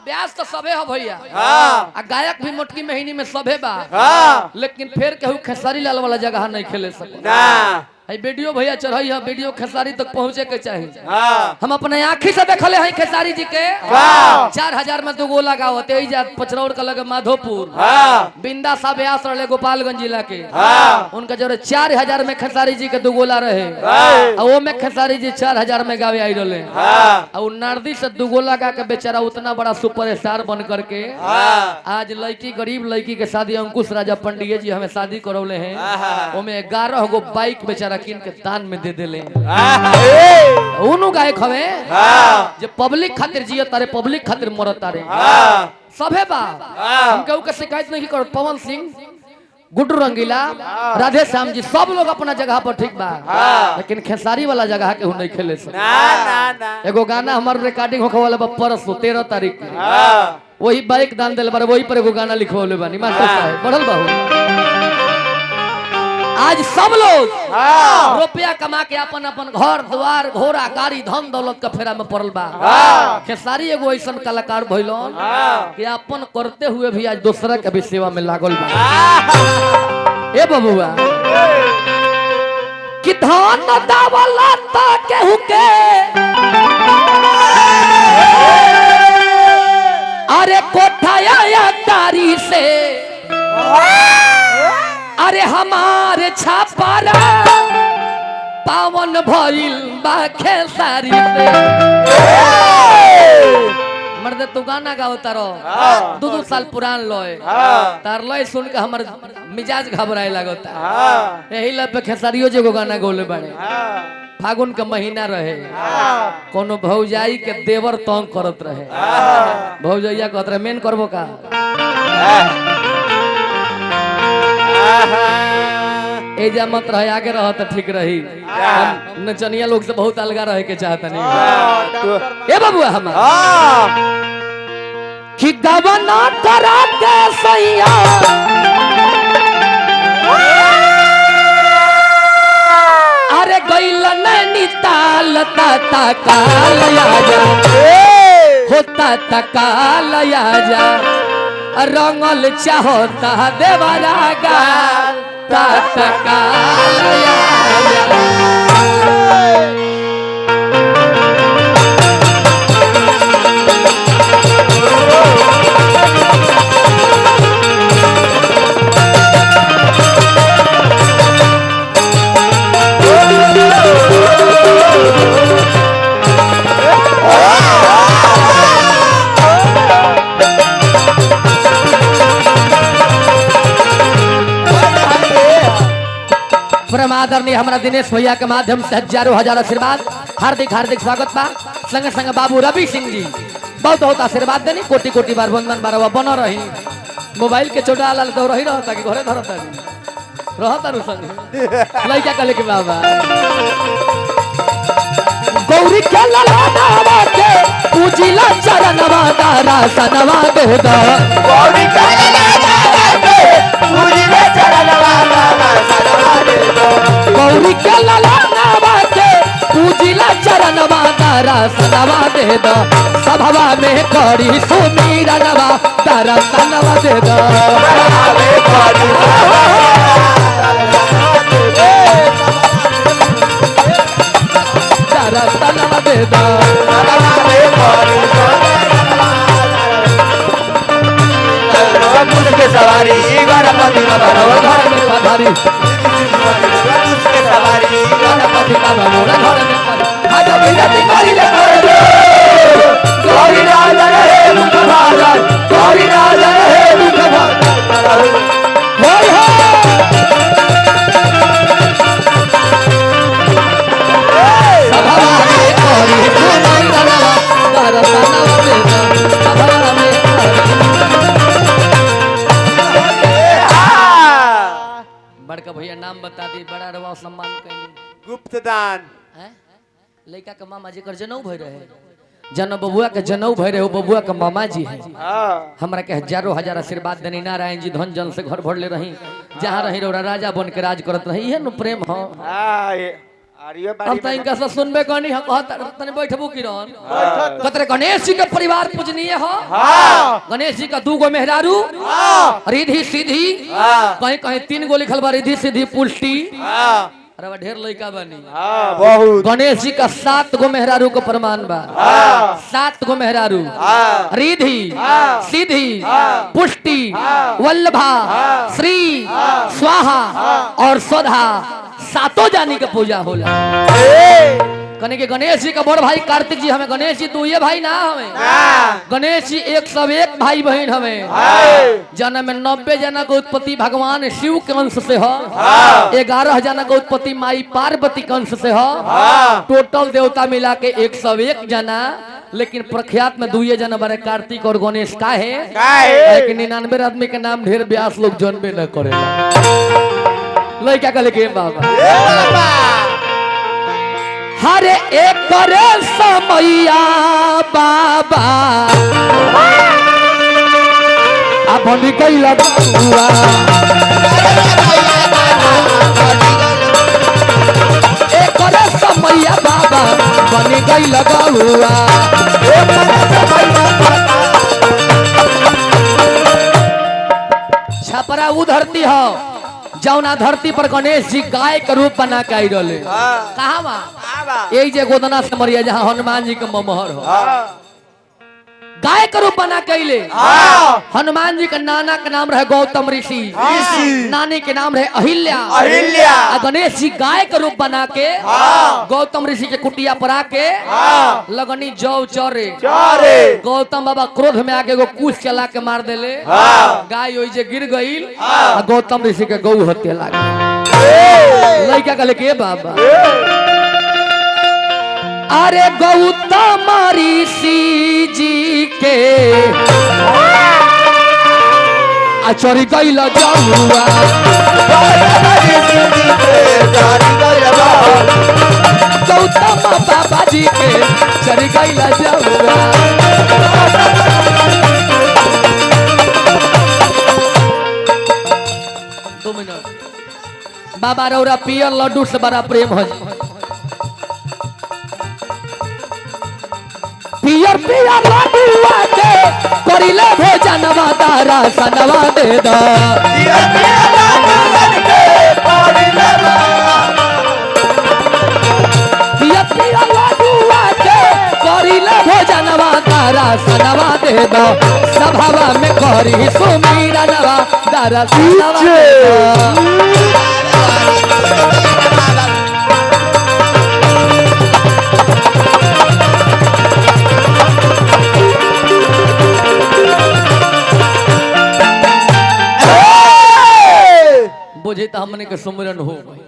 ब्यास तो सबे हो भैया हाँ गायक भी मोटकी महीनी में सबे बा हाँ लेकिन फिर केहू खेसारी लाल वाला जगह नहीं खेले सको ना वीडियो भैया चढ़ाई है वीडियो खेसारी तक पहुँचे के चाहिए हाँ हम अपने आँखी से देखले हैं खेसारी जी के हाँ 4000 में 2 गोला गाओ पचरौड़ का लगे माधोपुर हाँ बिंदा सा ब्यास रहे गोपालगंज जिला के हाँ उनका जो 4000 में खेसारी जी के 2 गोला रहे वो में खेसारी जी 4000 में गावे आई रहे और नारदी से 2 गोला गा के बेचारा उतना बड़ा सुपर स्टार बन करके आज लड़की गरीब लड़की के शादी अंकुश राजा पंडित जी हमें शादी करौले हैं वो में 11 गो बाइक बेचारा किन के दान में दे देले उनु गायक हवे जे पब्लिक खातिर जियो तारे पब्लिक खातिर मरत तारे सबे बा हम केहू के शिकायत नहीं करो पवन सिंह गुड्डू रंगीला राधे श्याम जी सब लोग अपना जगह पर ठीक बा लेकिन खेसारी वाला जगह केहू नहीं खेले से एगो गाना हमार रिकॉर्डिंग होखे वाला बा परसों 13 तारीख के वही बाइक दान देले बारे वही पर एगो गाना लिखवाले बानी मास्टर साहब बढ़ल बाहू आज सब लोग रुपया कमा के अपन अपन घर द्वार घोड़ा गाड़ी धन दौलत का फेरा में पड़ल बा खेसारी एगो ऐसा कलाकार भइलन कि अपन करते हुए भी आज दूसरा के भी सेवा में लागल बा ए बबुआ कि धन दावला ता केहू के अरे कोठाया तारी से अरे हमारे छापारा पावन भइल बा खेसारी से मर्द तू गाना गाओ तारो 2 साल पुरान लय तार लय सुन के हमर मिजाज घबराए लागता यही लय पे खेसारियो जे गाना गौले बाड़े फागुन के महीना रहे कोनो भौजाई के देवर तंग करत रहे भौजैया कहत रहे मेन करबो का एजा मत रहे आगे रह तो ठीक रही नचनिया लोग से बहुत अलगा रहे के चाहता नहीं ए बबुआ हम कि गवना करा के सैया अरे गइल नैनीताल ता काल आजा होता ता काल आजा रंगल चाहता देवरा गाल ता काल आजा परम आदरणीय हमारा दिनेश भैया के माध्यम से हजारों हजार आशीर्वाद हार्दिक हार्दिक स्वागत बा संगे संगे बाबू रवि सिंह जी बहुत बहुत आशीर्वाद देनी कोटि कोटि बार वंदन बारवा बन रही मोबाइल के चोटा लाल तो रही रहता कि घरे धरता रहता रु संग लइका कले के बाबा गौरी के ललनावा के पूजिला चरणवा दारा सनवा देदा गौरी के ललनावा के पूजिला चरणवा दारा सनवा देदा गौरी के ललनावा के पूजिला चरणवा दारा सनवा देदा सभवा में करी सुमीरनवा दारा सनवा देदा सभवा में करी सनवा देदा के सवारी गणपति घर में पधारी के सवारी गणपति बाबा मोरा घर में पधारी आज विनती करी ले गौरी राजा रहे मुख भाजन गौरी राजा रहे मुख भाजन होय हो सभा में करी सुमीरनवा दारा सनवा देदा सभा में बड़का भैया नाम बता दी बड़ा रवा सम्मान कैली गुप्त दान लड़का के मामा जी कर जनऊ भई रहे जन बबुआ के जनऊ भई रहे वो बबुआ के मामा जी है हमरा के हजारों हजार आशीर्वाद देनी नारायण जी धन जन से घर भरले रही जहाँ रही रोड़ा राजा बन के राज करत रही है न प्रेम हो आरियो अब बारी तो इनका से सुनबे कहनी हम कहत तने बैठबू की रहन कतरे गणेश जी के परिवार पूजनीय हो गणेश जी का 2 गो मेहरारू रिद्धि सिद्धि कहीं कहीं 3 गो लिखल बा रिद्धि सिद्धि पुष्टि अरे बा ढेर लइका बनी बहुत गणेश जी का 7 गो मेहरारू को प्रमाण बा 7 गो मेहरारू रिद्धि सिद्धि पुष्टि वल्लभा श्री स्वाहा और स्वधा 7 जानी के पूजा होला कने के गणेश जी का बड़ भाई कार्तिक जी हमें गणेश जी 2 भाई ना हमें गणेश जी 101 भाई बहन हमें जन्म में 90 जना के उत्पत्ति भगवान शिव के अंश से हो 11 जना के उत्पत्ति माई पार्वती के अंश से हो टोटल देवता मिला के 101 जना लेकिन प्रख्यात में 2 जना बड़े कार्तिक और गणेश का है लेकिन 99 आदमी के नाम ढेर व्यास लोग जानबे न करेला लइका कहले के बाबा हरे एक करे समैया बाबा अब बन गई लगुआ एक करे समैया बाबा बन गई लगुआ छपरा उ धरती हो जौना धरती पर गणेश जी गाय के रूप बना के आई रहे कहा बा यही जे गोदना से मरिया जहाँ हनुमान जी के ममहर हो गाय के रूप बना के अइले हनुमान जी के नाना के नाम रहे गौतम ऋषि नानी के नाम रहे अहिल्या आ गणेश जी गाय के रूप बना के गौतम ऋषि के कुटिया पर आके लगनी जौ चरे गौतम बाबा क्रोध में आके एगो कुश चला के मार देले गाय ओइ जे गिर गईल आ गौतम ऋषि के गौ हत्या लागे लइका कहले के बाबा अरे गौतम ऋषि जी के आचरी गईल जहुआ गौतम बाबा जी के चरी गईल जहुआ 2 मिनट बाबा रौरा पियर लड्डू से बड़ा प्रेम हो पियर पियर लड्डू आके करिले भोजनवा तारा सनवा दे दा पियर पियर लड्डू आके करिले भोजनवा तारा सनवा दे दा सभावा में करी सुमीरनवा तारा सनवा दे दा बुझे तो हमने के सुमिरन हो गए।